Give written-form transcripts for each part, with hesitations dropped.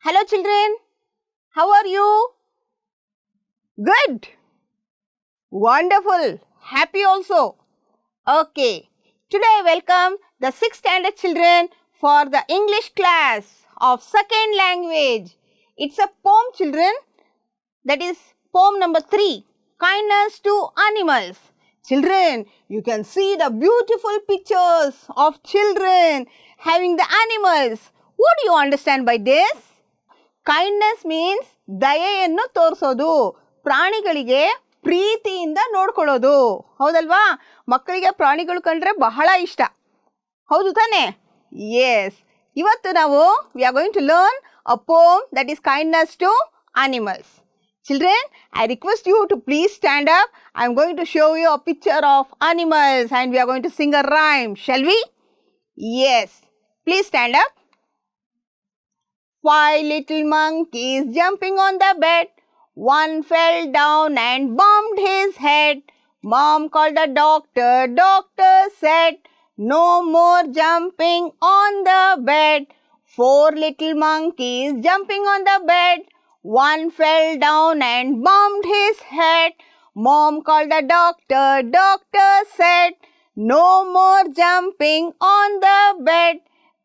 Hello children, how are you? Good. Wonderful. Happy also. Okay. Today I welcome the 6th standard children for the English class of second language. It's a poem children, that is poem number 3, Kindness to Animals. Children, you can see the beautiful pictures of children having the animals. What do you understand by this? Kindness means ದಯೆಯನ್ನು ತೋರಿಸೋದು, ಪ್ರಾಣಿಗಳಿಗೆ ಪ್ರೀತಿಯಿಂದ ನೋಡ್ಕೊಳ್ಳೋದು. ಹೌದಲ್ವಾ? ಮಕ್ಕಳಿಗೆ ಪ್ರಾಣಿಗಳು ಕಂಡ್ರೆ ಬಹಳ ಇಷ್ಟ, ಹೌದು ತಾನೆ? ಎಸ್. ಇವತ್ತು ನಾವು we are going to learn a poem that is kindness to animals. Children, I request you to please stand up. I am going to show you a picture of animals and we are going to sing a rhyme. Shall we? Yes. Please stand up. 5 little monkeys jumping on the bed. One fell down and bumped his head. Mom called the doctor. Doctor said, no more jumping on the bed. 4 little monkeys jumping on the bed. One fell down and bumped his head. Mom called the doctor. Doctor said, no more jumping on the bed.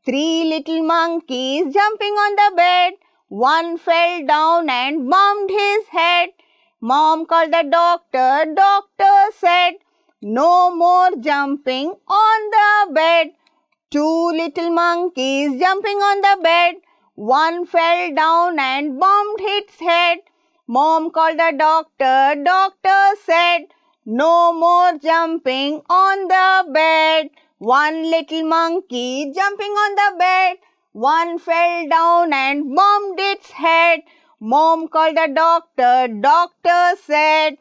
3 little monkeys jumping on the bed. One fell down and bumped his head. Mom called the doctor. Doctor said, no more jumping on the bed. 2 little monkeys jumping on the bed. One fell down and bumped its head. Mom called the doctor. Doctor said, no more jumping on the bed. 1 little monkey jumping on the bed. One fell down and bumped its head. Mom called the doctor. Doctor said,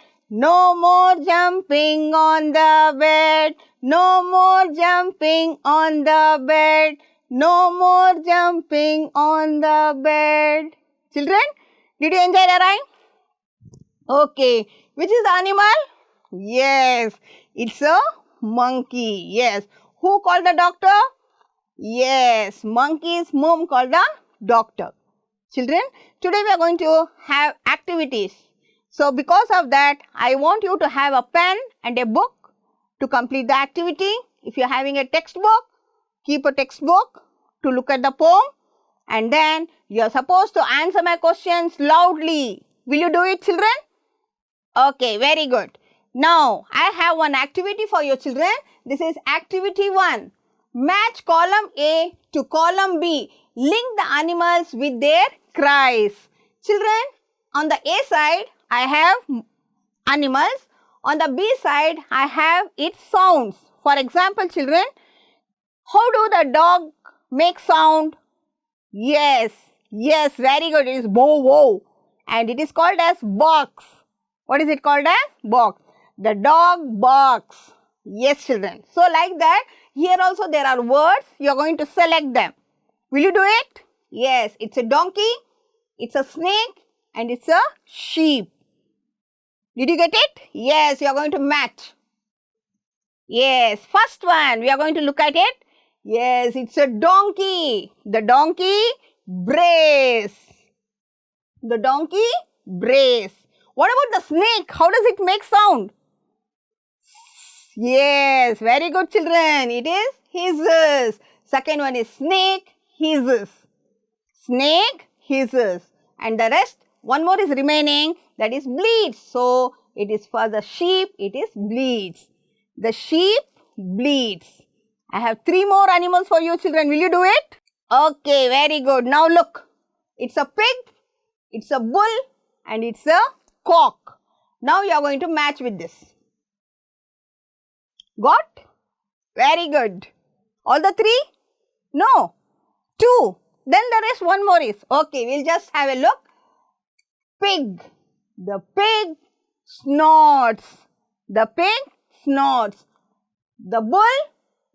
no more jumping on the bed. No more jumping on the bed. No more jumping on the bed. Children, did you enjoy the rhyme? Okay. Which is the animal? Yes, it's a monkey. Yes. Who called the doctor? Yes, monkey's mom called the doctor. Children, today we are going to have activities. So because of that, I want you to have a pen and a book to complete the activity. If you are having a textbook, keep a textbook to look at the poem and then you are supposed to answer my questions loudly. Will you do it, children? Okay, very good. Now, I have one activity for you children. This is activity 1. Match column A to column B. Link the animals with their cries. Children, on the A side, I have animals. On the B side, I have its sounds. For example, children, how do the dog make sound? Yes, very good. It is bow wow. And it is called as barks. What is it called as? Barks. The dog barks. Yes, children. So, like that, here also there are words. You are going to select them. Will you do it? Yes, it's a donkey, it's a snake, and it's a sheep. Did you get it? Yes, you are going to match. Yes, first one, we are going to look at it. Yes, it's a donkey. The donkey brays. The donkey brays. What about the snake? How does it make sound? Yes, very good children. It is hisses. Second one is snake, hisses. Snake, hisses. And the rest, one more is remaining, that is bleats. So, it is for the sheep, it is bleats. The sheep bleats. I have 3 more animals for you children. Will you do it? Okay, very good. Now look. It's a pig, it's a bull and it's a cock. Now you are going to match with this. Got? Very good. All the 3? No. 2. Then the rest, one more is. Okay, we'll just have a look. Pig. The pig snorts. The pig snorts. The bull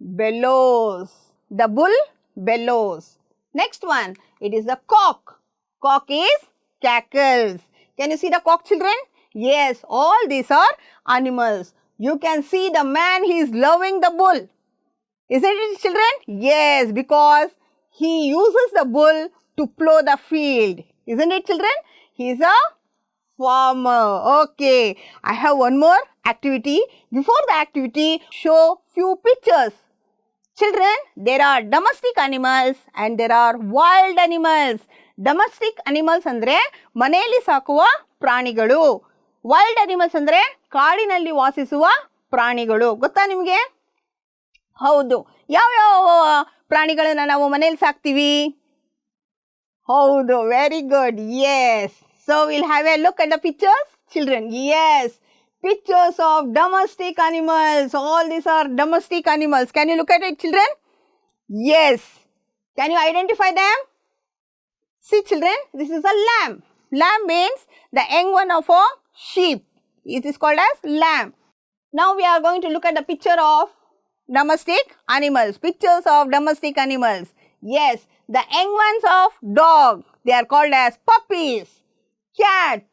bellows. The bull bellows. Next one, it is the cock. Cock is cackles. Can you see the cock, children? Yes, all these are animals. You can see the man, he is loving the bull. Isn't it, children? Yes, because he uses the bull to plow the field. Isn't it, children? He is a farmer. Okay, I have one more activity. Before the activity, show few pictures. Children, there are domestic animals and there are wild animals. Domestic animals ಅಂದ್ರೆ ಮನೆಯಲ್ಲಿ ಸಾಕುವ ಪ್ರಾಣಿಗಳು. Wild animals ಅಂದ್ರೆ ಕಾಡಿನಲ್ಲಿ ವಾಸಿಸುವ ಪ್ರಾಣಿಗಳು. ಗೊತ್ತಾ ನಿಮಗೆ? ಹೌದು. ಯಾವ ಪ್ರಾಣಿಗಳನ್ನ ನಾವು ಮನೆಯಲ್ಲಿ ಸಾಕ್ತೀವಿ? ಹೌದು, very good. Yes. So we'll have a look at the pictures, children. Yes. Pictures of domestic animals. All these are domestic animals. Can you look at it, children? Yes. Can you identify them? See, children, this is a lamb. Lamb means the young one of a sheep. It is called as lamb. Now we are going to look at the picture of domestic animals. Pictures of domestic animals. Yes, the young ones of dog. They are called as puppies. Cat.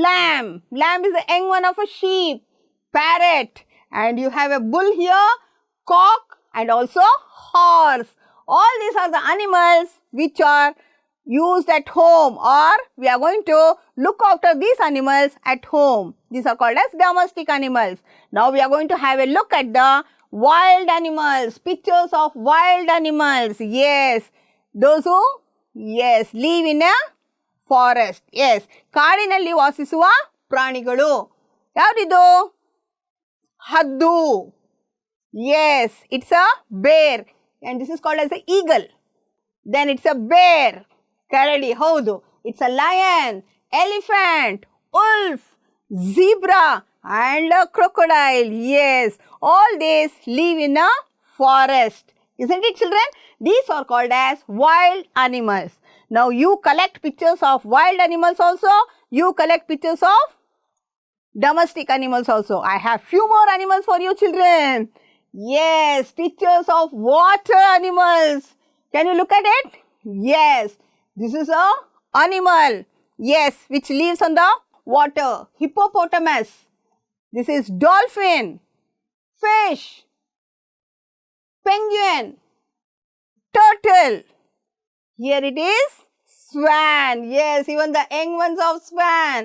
Lamb. Lamb is the young one of a sheep. Parrot. And you have a bull here. Cock. And also horse. All these are the animals which are used at home, or we are going to look after these animals at home. These are called as domestic animals. Now we are going to have a look at the wild animals. Pictures of wild animals. Yes. Those who, yes, live in a forest. Yes. ಕಾಡಿನಲ್ಲಿ ವಾಸಿಸುವ ಪ್ರಾಣಿಗಳು. ಯಾವ್ದಿದು? ಹದ್ದು. Yes, it's a bear. And this is called as an eagle. Then it's a bear. ಕರಡಿ. ಹೌದು. It's a lion, elephant, wolf, zebra and a crocodile. Yes, all these live in a forest. Isn't it, children? These are called as wild animals. Now you collect pictures of wild animals also. You collect pictures of domestic animals also. I have few more animals for you, children. Yes, pictures of water animals. Can you look at it? Yes, this is a animal. Yes, which lives on the water. Hippopotamus. This is dolphin, fish, penguin, turtle. Here it is swan. Yes, even the young ones of swan.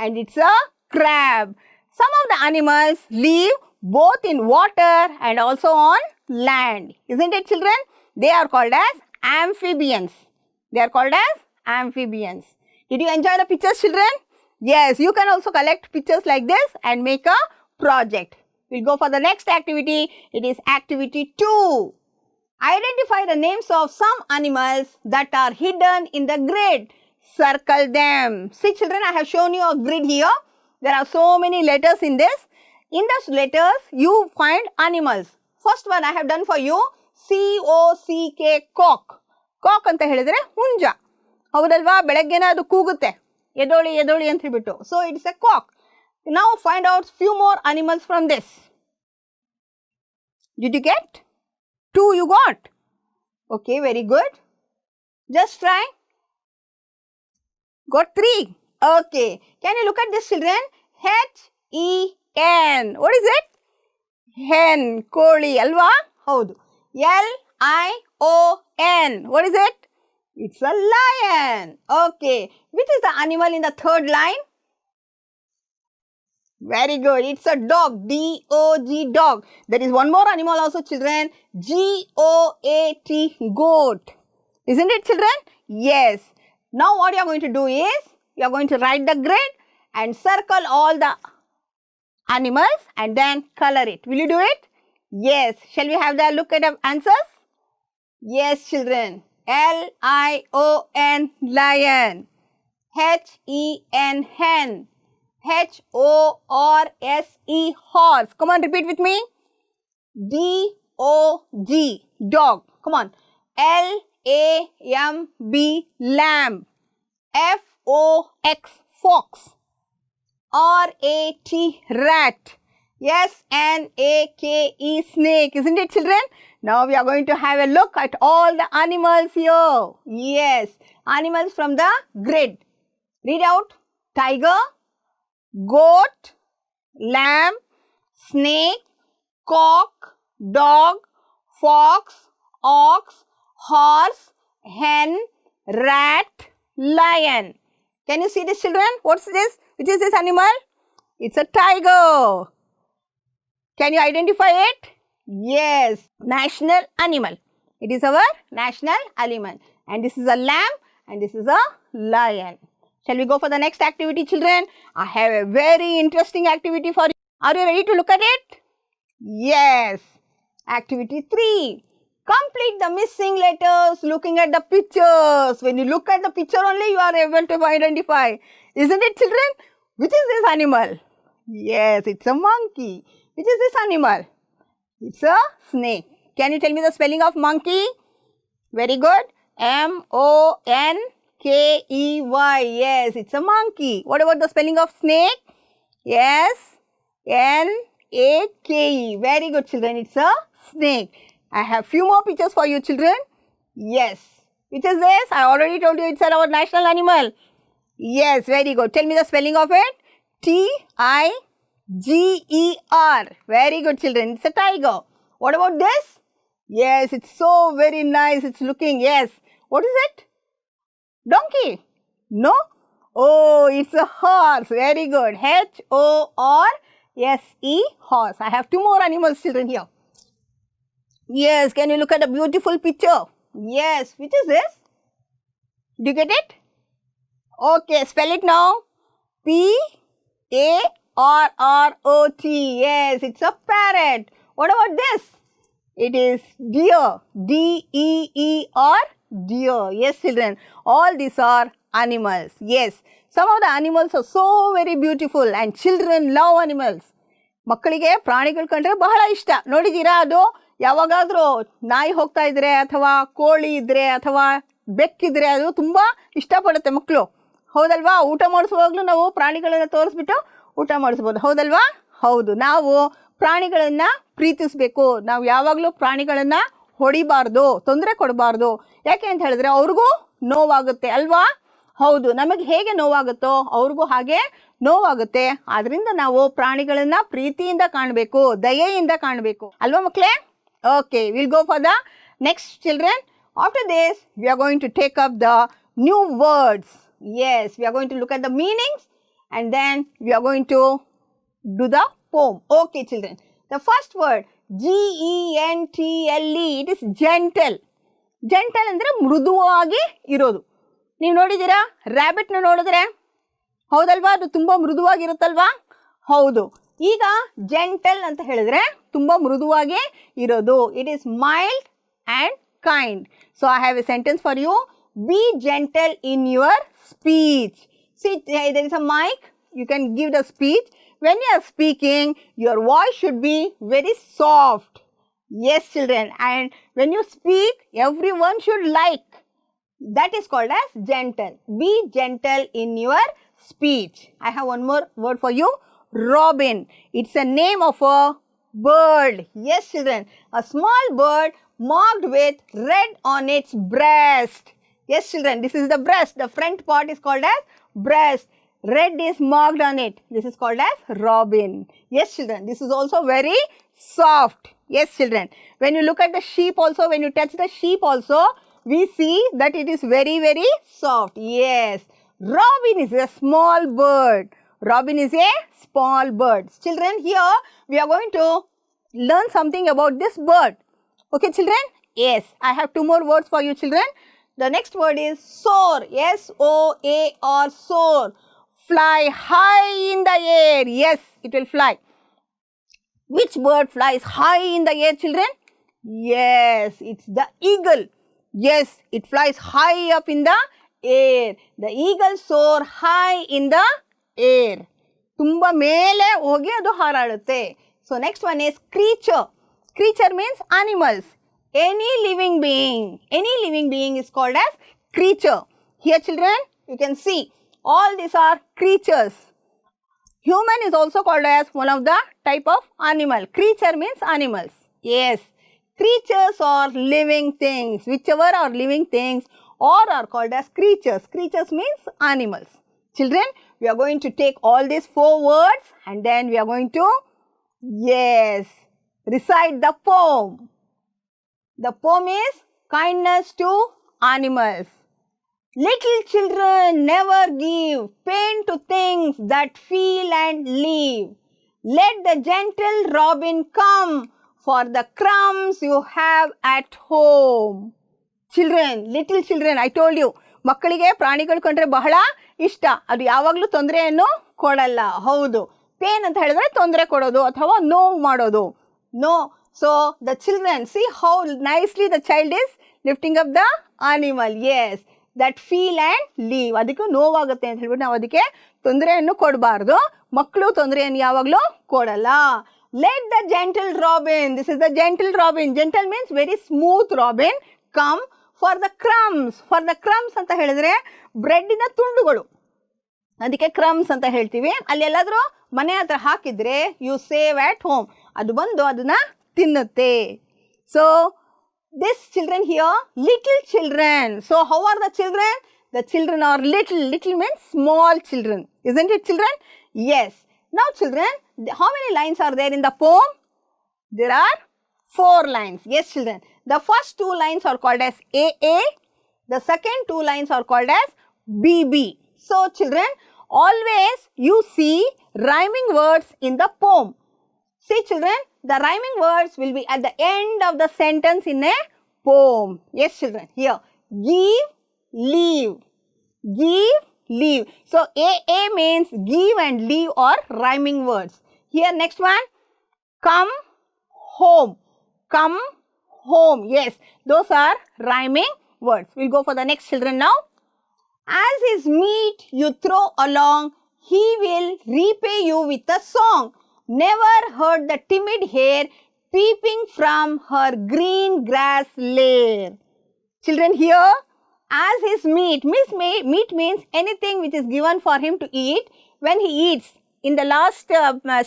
And it's a crab. Some of the animals live both in water and also on land. Isn't it, children? They are called as amphibians. They are called as amphibians. Did you enjoy the pictures, children? Yes, you can also collect pictures like this and make a project. We'll go for the next activity. It is activity 2. Identify the names of some animals that are hidden in the grid. Circle them. See, children, I have shown you a grid here. There are so many letters in this. In those letters, you find animals. First one I have done for you. C-O-C-K, cock. Cock ಅಂತ ಹೇಳಿದ್ರೆ ಹುಂಜ. ಹೌದಲ್ವಾ? ಬೆಳಗ್ಗೆನ ಅದು ಕೂಗುತ್ತೆ. ಎದೋಳಿ ಎದೋಳಿ ಅಂತ ಹೇಳ್ಬಿಟ್ಟು. So it's a cock. Now find out few more animals from this. Did you get? 2 you got. Okay, very good. Just try. Got 3. Okay. Can you look at this, children? H-E-N. What is it? Hen. Koli. Alva? ಹೌದು. L-I-O-N. What is it? It's a lion. Okay. Which is the animal in the third line? Very good. It's a dog. D-O-G, dog. There is one more animal also, children. G-O-A-T, goat. Isn't it, children? Yes. Now what you are going to do is, you are going to write the grid and circle all the animals and then color it. Will you do it? Yes. Shall we have the look at the answers? Yes, children. L-I-O-N, lion. H-E-N, hen. H-O-R-S-E, horse. Come on, repeat with me. D-O-G, dog. Come on. L-A-M-B, lamb. F-O-X, fox. R-A-T, rat. S-N-A-K-E, snake. Isn't it, children? Now we are going to have a look at all the animals here. Yes, animals from the grid. Read out. Tiger, goat, lamb, snake, cock, dog, fox, ox, horse, hen, rat, lion. Can you see this, children? What's this? Which is this animal? It's a tiger. Can you identify it? Yes, national animal. It is our national animal. And this is a lamb and this is a lion. Shall we go for the next activity, children? I have a very interesting activity for you. Are you ready to look at it? Yes. Activity 3. Complete the missing letters looking at the pictures. When you look at the picture only, you are able to identify. Isn't it, children? Which is this animal? Yes, it's a monkey. Which is this animal? It's a snake. Can you tell me the spelling of monkey? Very good. M-O-N-K-E-Y. Yes, it's a monkey. What about the spelling of snake? Yes, N-A-K-E. Very good, children. It's a snake. I have few more pictures for you, children. Yes. Which is this? I already told you it's our national animal. Yes, very good. Tell me the spelling of it. T-I-G-E-R. Very good, children. It's a tiger. What about this? Yes, it's so very nice. It's looking. Yes. What is it? Donkey. No? Oh, it's a horse. Very good. H-O-R-S-E, horse. I have two more animals, children, here. Yes, can you look at a beautiful picture? Yes, which is this? Do you get it? Okay, spell it now. P-A-R-R-O-T. Yes, it's a parrot. What about this? It is deer. D-E-E-R, deer. Yes, children. All these are animals. Yes, some of the animals are so very beautiful and children love animals. ಮಕ್ಕಳಿಗೆ ಪ್ರಾಣಿಗಳು ಕಂಡ್ರೆ ಬಹಳ ಇಷ್ಟ. ನೋಡಿದ್ದೀರಾ ಅದು? ಯಾವಾಗಾದರೂ ನಾಯಿ ಹೋಗ್ತಾ ಇದ್ರೆ ಅಥವಾ ಕೋಳಿ ಇದ್ರೆ ಅಥವಾ ಬೆಕ್ಕಿದ್ರೆ ಅದು ತುಂಬ ಇಷ್ಟಪಡುತ್ತೆ ಮಕ್ಕಳು. ಹೌದಲ್ವಾ? ಊಟ ಮಾಡಿಸುವಾಗಲೂ ನಾವು ಪ್ರಾಣಿಗಳನ್ನು ತೋರಿಸ್ಬಿಟ್ಟು ಊಟ ಮಾಡಿಸ್ಬೋದು. ಹೌದಲ್ವಾ? ಹೌದು. ನಾವು ಪ್ರಾಣಿಗಳನ್ನು ಪ್ರೀತಿಸಬೇಕು. ನಾವು ಯಾವಾಗಲೂ ಪ್ರಾಣಿಗಳನ್ನು ಹೊಡಿಬಾರ್ದು, ತೊಂದರೆ ಕೊಡಬಾರ್ದು. ಯಾಕೆ ಅಂತ ಹೇಳಿದ್ರೆ ಅವ್ರಿಗೂ ನೋವಾಗುತ್ತೆ ಅಲ್ವಾ? ಹೌದು. ನಮಗೆ ಹೇಗೆ ನೋವಾಗುತ್ತೋ ಅವ್ರಿಗೂ ಹಾಗೆ ನೋವಾಗುತ್ತೆ. ಆದ್ದರಿಂದ ನಾವು ಪ್ರಾಣಿಗಳನ್ನು ಪ್ರೀತಿಯಿಂದ ಕಾಣಬೇಕು, ದಯೆಯಿಂದ ಕಾಣಬೇಕು ಅಲ್ವಾ ಮಕ್ಕಳೇ? Okay, we'll go for the next, children. After this, we are going to take up the new words. Yes, we are going to look at the meanings and then we are going to do the poem. Okay, children. The first word, G-E-N-T-L-E, it is gentle. Gentle ಅಂದರೆ ಮೃದುವಾಗಿ ಇರೋದು. ನೀವು ನೋಡಿದ್ದೀರಾ ರ್ಯಾಬಿಟ್ನ ನೋಡಿದ್ರೆ? ಹೌದಲ್ವಾ? ಅದು ತುಂಬ ಮೃದುವಾಗಿರುತ್ತಲ್ವಾ? ಹೌದು. ಈಗ ಜೆಂಟಲ್ ಅಂತ ಹೇಳಿದ್ರೆ ತುಂಬ ಮೃದುವಾಗಿ ಇರೋದು. It is mild and kind. So I have a sentence for you. Be gentle in your speech. See, there is a mic. You can give the speech. When you are speaking, your voice should be very soft. Yes, children. And when you speak, everyone should like. That is called as gentle. Be gentle in your speech. I have one more word for you. Robin. It's a name of a bird. Yes, children. A small bird marked with red on its breast. Yes, children. This is the breast. The front part is called as breast. Red is marked on it. This is called as robin. Yes, children. This is also very soft. Yes, children. When you look at the sheep also, when you touch the sheep also, we see that it is very, very soft. Yes. Robin is a small bird. Robin is a small bird. Children, here we are going to learn something about this bird. Okay, children? Yes, I have two more words for you, children. The next word is soar. S-O-A-R, soar. Fly high in the air. Yes, it will fly. Which bird flies high in the air, children? Yes, it's the eagle. Yes, it flies high up in the air. The eagle soar high in the air. ತುಂಬ ಮೇಲೆ ಹೋಗಿ ಅದು ಹಾರಾಡುತ್ತೆ. So next one is creature. Creature means animals. Any living being. Any living being is called as creature. Here, children, you can see all these are creatures. Human is also called as one of the type of animal. Creature means animals. Yes. Creatures are living things. Whichever are living things or are called as creatures. Creatures means animals. Children, we are going to take all these 4 words and then we are going to, yes, recite the poem. The poem is kindness to animals. Little children never give pain to things that feel and leave. Let the gentle robin come for the crumbs you have at home. Children, little children, I told you, ಮಕ್ಕಳಿಗೆ ಪ್ರಾಣಿಗಳು ಕಂಡ್ರೆ ಬಹಳ ಇಷ್ಟ. ಅದು ಯಾವಾಗಲೂ ತೊಂದರೆಯನ್ನು ಕೊಡಲ್ಲ. ಹೌದು, ಪೇನ್ ಅಂತ ಹೇಳಿದ್ರೆ ತೊಂದರೆ ಕೊಡೋದು ಅಥವಾ ನೋವು ಮಾಡೋದು. No, so the children, see how nicely the child is lifting up the animal. Yes, that feel and leave. ಅದಕ್ಕೂ ನೋವಾಗುತ್ತೆ ಅಂತ ಹೇಳ್ಬಿಟ್ಟು ನಾವು ಅದಕ್ಕೆ ತೊಂದರೆಯನ್ನು ಕೊಡಬಾರ್ದು. ಮಕ್ಕಳು ತೊಂದರೆಯನ್ನು ಯಾವಾಗಲೂ ಕೊಡಲ್ಲ. Let the gentle robin, this is the gentle robin. Gentle means very smooth robin. Come for the crumbs. For the crumbs ಅಂತ ಹೇಳಿದ್ರೆ ಬ್ರೆಡ್ಡಿನ ತುಂಡುಗಳು, ಅದಕ್ಕೆ ಕ್ರಮ್ಸ್ ಅಂತ ಹೇಳ್ತೀವಿ. ಅಲ್ಲಿ ಎಲ್ಲಾದರೂ ಮನೆ ಹತ್ರ ಹಾಕಿದ್ರೆ ಯು ಸೇವ್ ಆಟ್ ಹೋಮ್, ಅದು ಬಂದು ಅದನ್ನ ತಿನ್ನುತ್ತೆ. So this children here, little children. So how are the children? The children are little. Little means small children, isn't it children? Yes. Now children, how many lines are there in the poem? There are 4 lines. Yes children. The first 2 lines are called as AA. The second 2 lines are called as BB. So children, always you see rhyming words in the poem. See children, the rhyming words will be at the end of the sentence in a poem. Yes children, here, give, leave, give, leave. So AA means give and leave are rhyming words. Here next one, come, home, come, home. Yes, those are rhyming words. We'll go for the next children now. As his meat you throw along, he will repay you with a song. Never heard the timid hare peeping from her green grass lair. Children here, as his meat means anything which is given for him to eat when he eats. In the last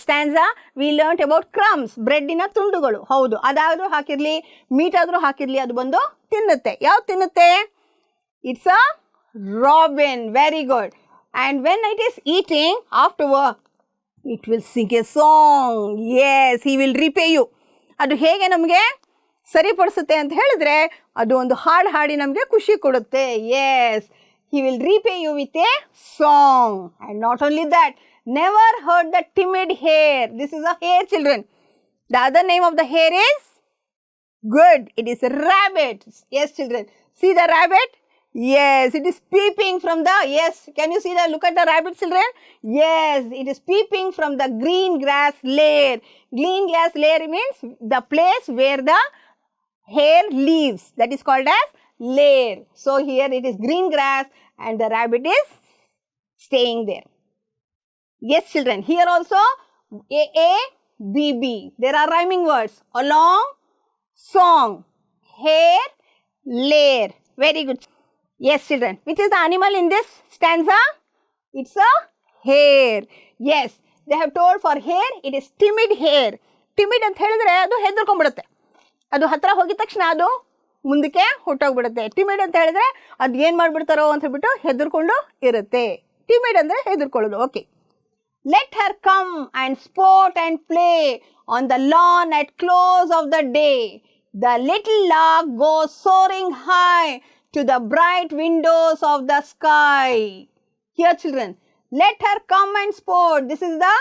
stanza, we learnt about crumbs, breadina ತುಂಡುಗಳು. ಹೌದು, ಅದಾದರೂ ಹಾಕಿರಲಿ, meet ಆದರೂ ಹಾಕಿರಲಿ, ಅದು ಬಂದು ತಿನ್ನುತ್ತೆ. ಯಾವ್ದು ತಿನ್ನುತ್ತೆ? It's a robin. Very good. And when it is eating, afterward, it will sing a song. Yes, he will repay you. ಅದು ಹೇಗೆ ನಮಗೆ ಸರಿಪಡಿಸುತ್ತೆ ಅಂತ ಹೇಳಿದ್ರೆ, ಅದು ಒಂದು ಹಾಡು ಹಾಡಿ ನಮಗೆ ಖುಷಿ ಕೊಡುತ್ತೆ. Yes, he will repay you with a song. And not only that, never heard the timid hare. This is a hare children. The other name of the hare is good. It is a rabbit. Yes children. See the rabbit? Yes, it is peeping from the, yes, can you see the, look at the rabbit children? Yes, it is peeping from the green grass lair. Green grass lair means the place where the hare lives. That is called as lair. So here it is green grass and the rabbit is staying there. Yes children, here also AA, BB. There are rhyming words. Along, song, hare, lair. Very good. Yes children, which is the animal in this stanza? It's a hare. Yes, they have told for hare, it is timid hare. Timid ಅಂತ ಹೇಳಿದ್ರೆ ಅದು ಹೆದರ್ಕೊಂಡ್ಬಿಡುತ್ತೆ. ಅದು ಹತ್ರ ಹೋಗಿದ ತಕ್ಷಣ ಅದು ಮುಂದಕ್ಕೆ ಹೊಟ್ಟೋಗ್ಬಿಡುತ್ತೆ. Timid ಅಂತ ಹೇಳಿದ್ರೆ ಅದು ಏನು ಮಾಡಿಬಿಡ್ತಾರೋ ಅಂತ ಹೇಳ್ಬಿಟ್ಟು ಹೆದರ್ಕೊಂಡು ಇರುತ್ತೆ. ಟಿಮಿಡ್ ಅಂದರೆ ಹೆದರ್ಕೊಳ್ಳೋದು. Okay. Let her come and sport and play on the lawn at close of the day. The little lark goes soaring high to the bright windows of the sky. Here children, let her come and sport. This is the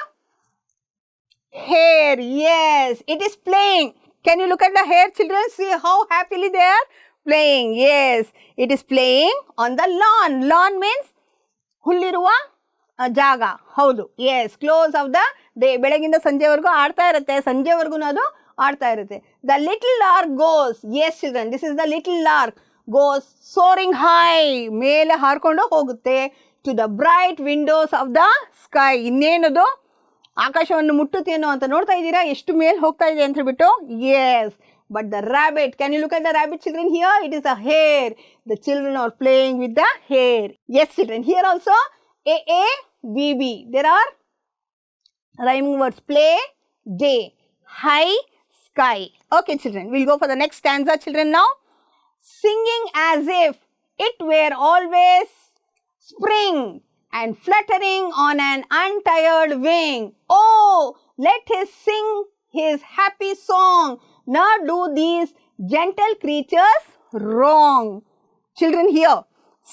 hare. Yes, it is playing. Can you look at the hare children? See how happily they are playing. Yes, it is playing on the lawn. Lawn means ಹುಲ್ಲಿರುವ ಜಾಗ. ಹೌದು. Yes, close of the day. ಬೆಳಗಿಂದ ಸಂಜೆವರೆಗೂ ಆಡ್ತಾ ಇರುತ್ತೆ. ಸಂಜೆವರೆಗೂ ಅದು ಆಡ್ತಾ ಇರುತ್ತೆ. The little lark goes. Yes children, this is the little lark goes soaring high. ಮೇಲೆ ಹಾರ್ಕೊಂಡು ಹೋಗುತ್ತೆ. To the bright windows of the sky. ಇನ್ನೇನದು ಆಕಾಶವನ್ನು ಮುಟ್ಟುತ್ತೇನೋ ಅಂತ ನೋಡ್ತಾ ಇದ್ದೀರಾ, ಎಷ್ಟು ಮೇಲೆ ಹೋಗ್ತಾ ಇದೆ ಅಂತ ಹೇಳ್ಬಿಟ್ಟು. Yes, but the rabbit, can you look at the rabbit children here? It is a hare. The children are playing with the hare. Yes children, here also AA, BB. There are rhyming words. Play, day, high, sky. Okay children, we'll go for the next stanza children now. Singing as if it were always spring and fluttering on an untired wing. Oh, let us sing his happy song, nor do these gentle creatures wrong. Children here,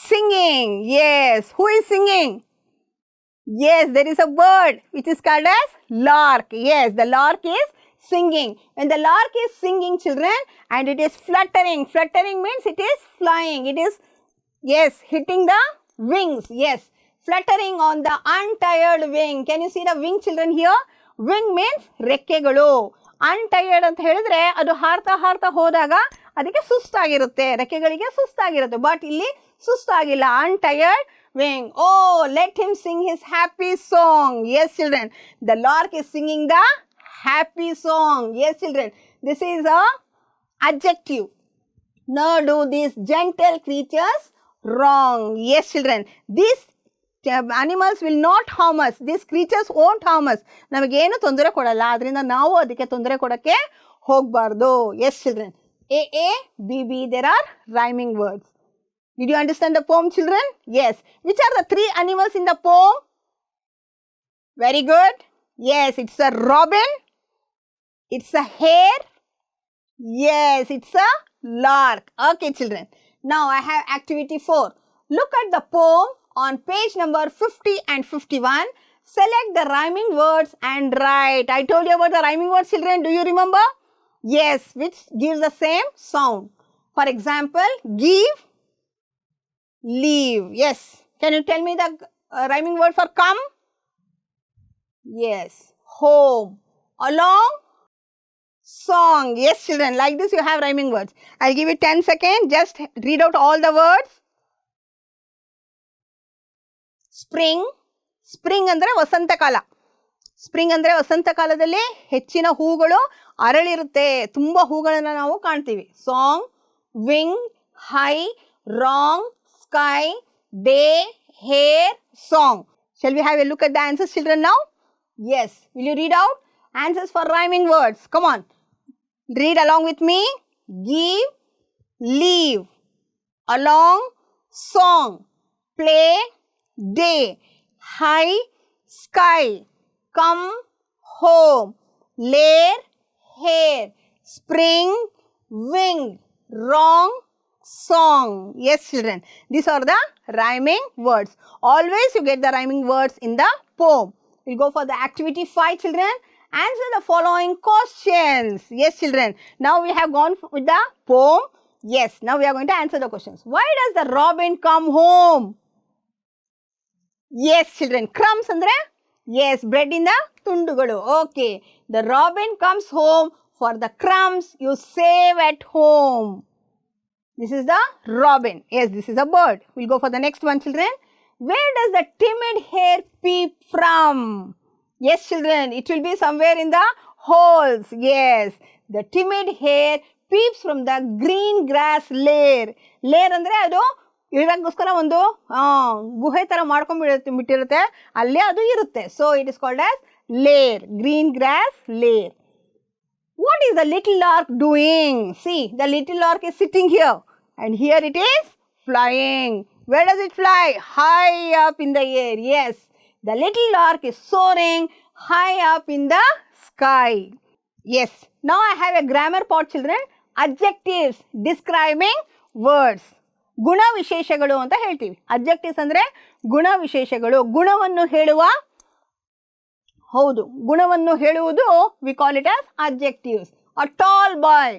Singing. Yes. Who is singing? Yes, there is a bird which is called as lark. Yes, the lark is singing. When the lark is singing, children, and it is fluttering. Fluttering means it is flying. It is, yes, hitting the wings. Yes, fluttering on the untired wing. Can you see the wing, children, here? Wing means ರೆಕ್ಕೆಗಳು. Untired ಅಂತ ಹೇಳಿದ್ರೆ ಅದು ಹಾರ್ತಾ ಹಾರ್ತಾ ಹೋದಾಗ ಅದಕ್ಕೆ ಸುಸ್ತಾಗಿರುತ್ತೆ, ರೆಕ್ಕೆಗಳಿಗೆ ಸುಸ್ತಾಗಿರುತ್ತೆ. But ಇಲ್ಲಿ ಸುಸ್ತಾಗಿಲ್ಲ. Untired wing. Oh, let him sing his happy song. Yes, children. The lark is singing the happy song. Yes, children. This is a adjective. Nor do these gentle creatures wrong. Yes, children. These animals will not harm us. These creatures won't harm us. ನಮಗೇನು ತೊಂದರೆ ಕೊಡಲ್ಲ, ಅದರಿಂದ ನಾವು ಅದಕ್ಕೆ ತೊಂದರೆ ಕೊಡಕ್ಕೆ ಹೋಗಬಾರ್ದು. Yes, children. A, B, B. There are rhyming words. Did you understand the poem, children? Yes. Which are the 3 animals in the poem? Very good. Yes, it's a robin. It's a hare. Yes, it's a lark. Okay, children. Now I have activity 4. Look at the poem on page number 50 and 51. Select the rhyming words and write. I told you about the rhyming words, children. Do you remember? Yes, which gives the same sound. For example, give, leave. Yes. Can you tell me the rhyming word for come? Yes. Home. Along. Song. Yes, children. Like this you have rhyming words. I'll give you 10 seconds. Just read out all the words. Spring. Spring ಅಂದರೆ ವಸಂತ ಕಾಲ. Spring ಅಂದರೆ ವಸಂತ ಕಾಲದಲ್ಲಿ ಹೆಚ್ಚಿನ ಹೂಗಳು ಅರಳಿರುತ್ತೆ. ತುಂಬ ಹೂಗಳನ್ನು ನಾವು ಕಾಣ್ತೀವಿ. Song, wing, high, wrong, sky, day, hair, song. Shall we have a look at the answers, children, now? Yes. Will you read out answers for rhyming words? Come on. Read along with me. Give, leave, along, song, play, day, high, sky, come, home, lair, hair, spring, wing, wrong, song. Yes, children. These are the rhyming words. Always you get the rhyming words in the poem. We'll go for the activity 5, children. Answer the following questions. Yes, children. Now we have gone with the poem. Yes, now we are going to answer the questions. Why does the robin come home? Yes, children. Crumbs andre? Yes, bread in the tundugalu. Okay. The robin comes home for the crumbs you save at home. This is the robin. Yes, this is a bird. We'll go for the next one, children. Where does the timid hare peep from? Yes, children. It will be somewhere in the holes. Yes. The timid hare peeps from the green grass lair. Lair ಅಂದರೆ ಅದು ಇರೋಕ್ಕೋಸ್ಕರ ಒಂದು ಗುಹೆ ಥರ ಮಾಡ್ಕೊಂಡ್ಬಿಟ್ಟಿರುತ್ತೆ. ಅಲ್ಲೇ ಅದು ಇರುತ್ತೆ. So it is called as lair. Green grass lair. What is the little lark doing? See, the little lark is sitting here. And here it is flying. Where does it fly? High up in the air. Yes. The little lark is soaring high up in the sky. Yes. Now I have a grammar part, children. Adjectives describing words. ಗುಣ ವಿಶೇಷಗಳು ಅಂತ ಹೇಳ್ತೀವಿ. Objectives ಅಂದರೆ ಗುಣ ವಿಶೇಷಗಳು. ಗುಣವನ್ನು ಹೇಳುವ, ಹೌದು, ಗುಣವನ್ನು ಹೇಳುವುದು we call it as objectives. A tall boy.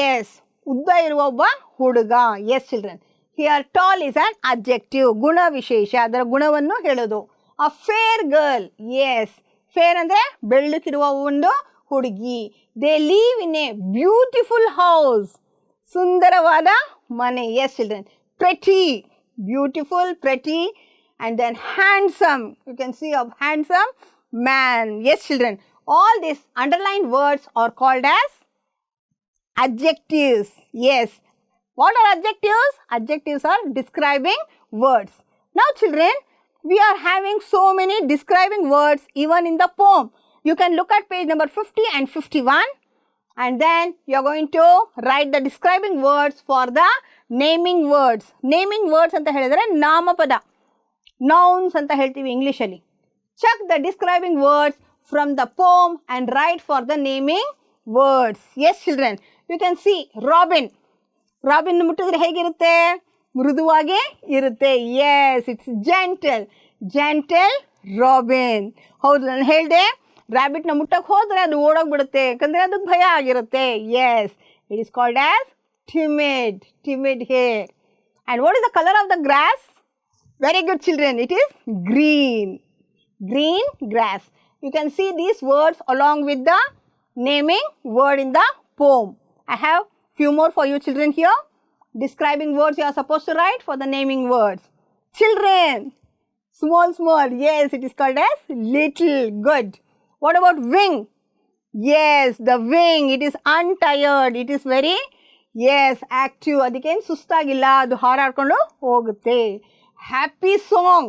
Yes, ಉದ್ದ ಇರುವ ಒಬ್ಬ ಹುಡುಗ. Yes children, here tall is an objective, ಗುಣ ವಿಶೇಷ, ಅದರ ಗುಣವನ್ನು ಹೇಳೋದು. A fair girl. Yes, fair ಅಂದರೆ ಬೆಳ್ಳಕ್ಕಿರುವ ಒಂದು ಹುಡುಗಿ. They live in a beautiful house, ಸುಂದರವಾದ ಮನೆ. Yes children. Pretty, beautiful, pretty. And then handsome, you can see a handsome man. Yes children, all these underlined words are called as adjectives. Yes, what are adjectives? Adjectives are describing words. Now children, we are having so many describing words even in the poem. You can look at page number 50 and 51, and then you are going to write the describing words for the naming words. Naming words anta helidre namapada, nouns anta heltivi English alli. Check the describing words from the poem and write for the naming words. Yes children, you can see robin. Robin ಮುಟ್ಟಿದ್ರೆ ಹೇಗಿರುತ್ತೆ? ಮೃದುವಾಗೇ ಇರುತ್ತೆ. Yes, it's gentle. Gentle robin. ಹೌದು, ನಾನು ಹೇಳಿದೆ ರ್ಯಾಬಿಟ್ನ ಮುಟ್ಟಕ್ಕೆ ಹೋದರೆ ಅದು ಓಡೋಗ್ಬಿಡುತ್ತೆ, ಯಾಕಂದರೆ ಅದಕ್ಕೆ ಭಯ ಆಗಿರುತ್ತೆ. Yes, it is called as timid. Timid here. And what is the color of the grass? Very good, children. It is green. Green grass. You can see these words along with the naming word in the poem. I have few more for you children here. Describing words you are supposed to write for the naming words. Children. Small, small. Yes, it is called as little. Good. What about wing? Yes, the wing. It is untired. It is very, yes, active. ಅದಕ್ಕೇನು ಸುಸ್ತಾಗಿಲ್ಲ, ಅದು ಹಾರಾಡ್ಕೊಂಡು ಹೋಗುತ್ತೆ. Happy song.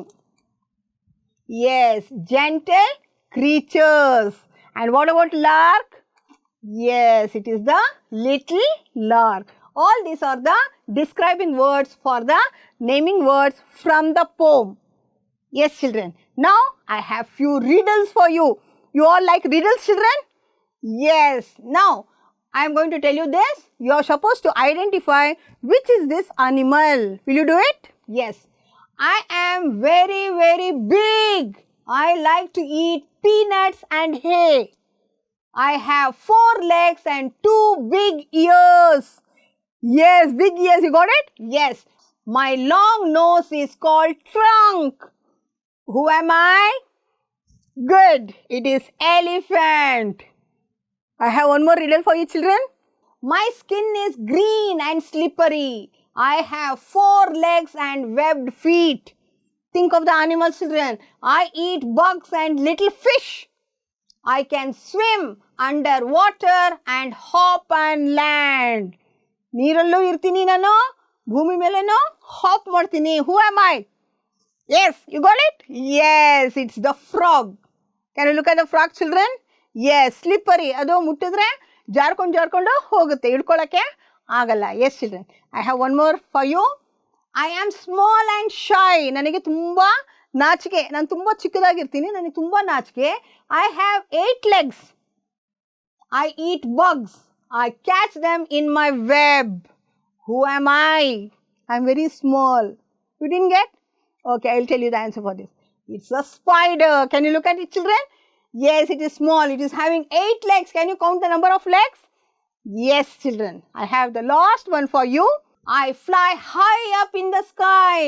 Yes, gentle creatures. And what about lark? Yes, it is the little lark. All these are the describing words for the naming words from the poem. Yes, children. Now, I have few riddles for you. You all like riddles, children? Yes. Now, I am going to tell you this. You are supposed to identify which is this animal. Will you do it? Yes. I am very, very big. I like to eat peanuts and hay. I have 4 legs and 2 big ears. Yes, big ears. You got it? Yes. My long nose is called trunk. Who am I? Good. It is elephant. I have one more riddle for you children. My skin is green and slippery. I have 4 legs and webbed feet. Think of the animals children. I eat bugs and little fish. I can swim under water and hop on land. ನೀರಲ್ಲೂ ಇರ್ತೀನಿ ನಾನು, ಭೂಮಿ ಮೇಲೇನೋ ಹಾಪ್ ಮಾಡ್ತೀನಿ. Who am I? Yes, you got it? Yes, it's the frog. Can you look at the frog children? Yes, slippery. ಅದು ಮುಟ್ಟಿದ್ರೆ ಜಾರ್ಕೊಂಡು ಹೋಗುತ್ತೆ, ಹಿಡ್ಕೊಳ್ಳೋಕ್ಕೆ ಆಗಲ್ಲ. Yes, children. I have one more for you. I am small and shy. ನನಗೆ ತುಂಬ ನಾಚಿಕೆ. ನಾನು ತುಂಬ ಚಿಕ್ಕದಾಗಿರ್ತೀನಿ, ನನಗೆ ತುಂಬ ನಾಚಿಕೆ. I have 8 legs. I eat bugs. I catch them in my web. Who am I? I am very small. You didn't get? Okay, I will tell you the answer for this. It's a spider. Can you look at it, children? Yes, it is small. It is having 8 legs. Can you count the number of legs? Yes, children. I have the last one for you. I fly high up in the sky.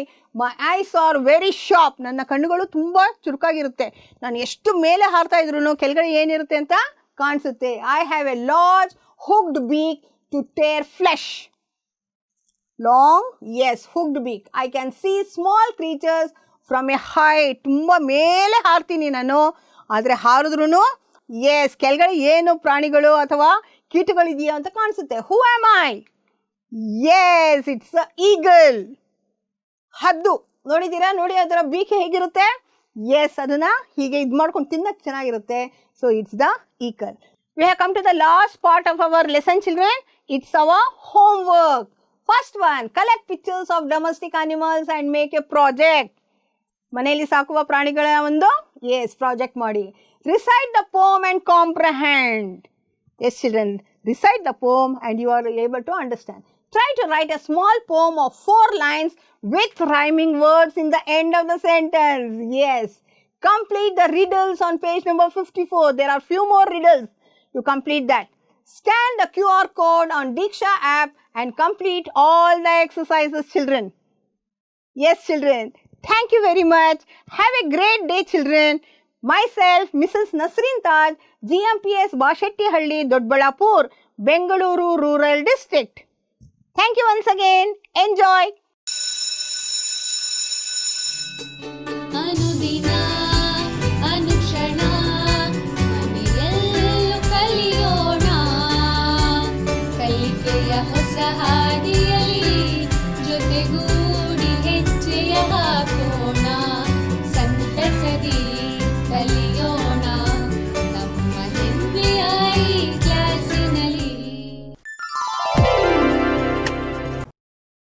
My eyes are very sharp. ನನ್ನ ಕಣ್ಣುಗಳು ತುಂಬ ಚುರುಕಾಗಿರುತ್ತೆ. ನಾನು ಎಷ್ಟು ಮೇಲೆ ಹಾರ್ತಾ ಇದ್ರೂ ಕೆಳಗಡೆ ಏನಿರುತ್ತೆ ಅಂತ ಕಾಣಿಸುತ್ತೆ. I have a large hooked beak to tear flesh. Long, yes, hooked beak. I can see small creatures from a height. ತುಂಬ ಮೇಲೆ ಹಾರ್ತೀನಿ ನಾನು. ಆದರೆ ಹಾರಿದ್ರೂ ಎಸ್, ಕೆಳಗಡೆ ಏನು ಪ್ರಾಣಿಗಳು ಅಥವಾ ಕೀಟಗಳಿದೆಯಾ ಅಂತ ಕಾಣಿಸುತ್ತೆ. Who am I? Yes, it's a eagle. ಹದ್ದು ನೋಡಿದ್ದೀರಾ? ನೋಡಿ ಅದರ ಬೀಕ್ ಹೇಗಿರುತ್ತೆ. ಎಸ್, ಅದನ್ನು ಹೀಗೆ ಇದು ಮಾಡ್ಕೊಂಡು ತಿನ್ನಕ್ಕೆ ಚೆನ್ನಾಗಿರುತ್ತೆ. So it's the eagle. We have come to the last part of our lesson children. It's our homework. First one, collect pictures of domestic animals and make a project. ಮನೆಯಲ್ಲಿ ಸಾಕುವ ಪ್ರಾಣಿಗಳ ಒಂದು ಪ್ರಾಜೆಕ್ಟ್ ಮಾಡಿ. Recite the poem and comprehend. Yes children, recite the poem and you are able to understand. Try to write a small poem of 4 lines with rhyming words in the end of the sentence. Yes. Complete the riddles on page number 54. There are few more riddles. You complete that. Scan the QR code on Diksha app and complete all the exercises children. Yes children. Thank you very much. Have a great day children. Myself, Mrs. Nasreen Taj, GMPS Bashettihalli, Dodballapur, Bengaluru Rural District. Thank you once again. Enjoy.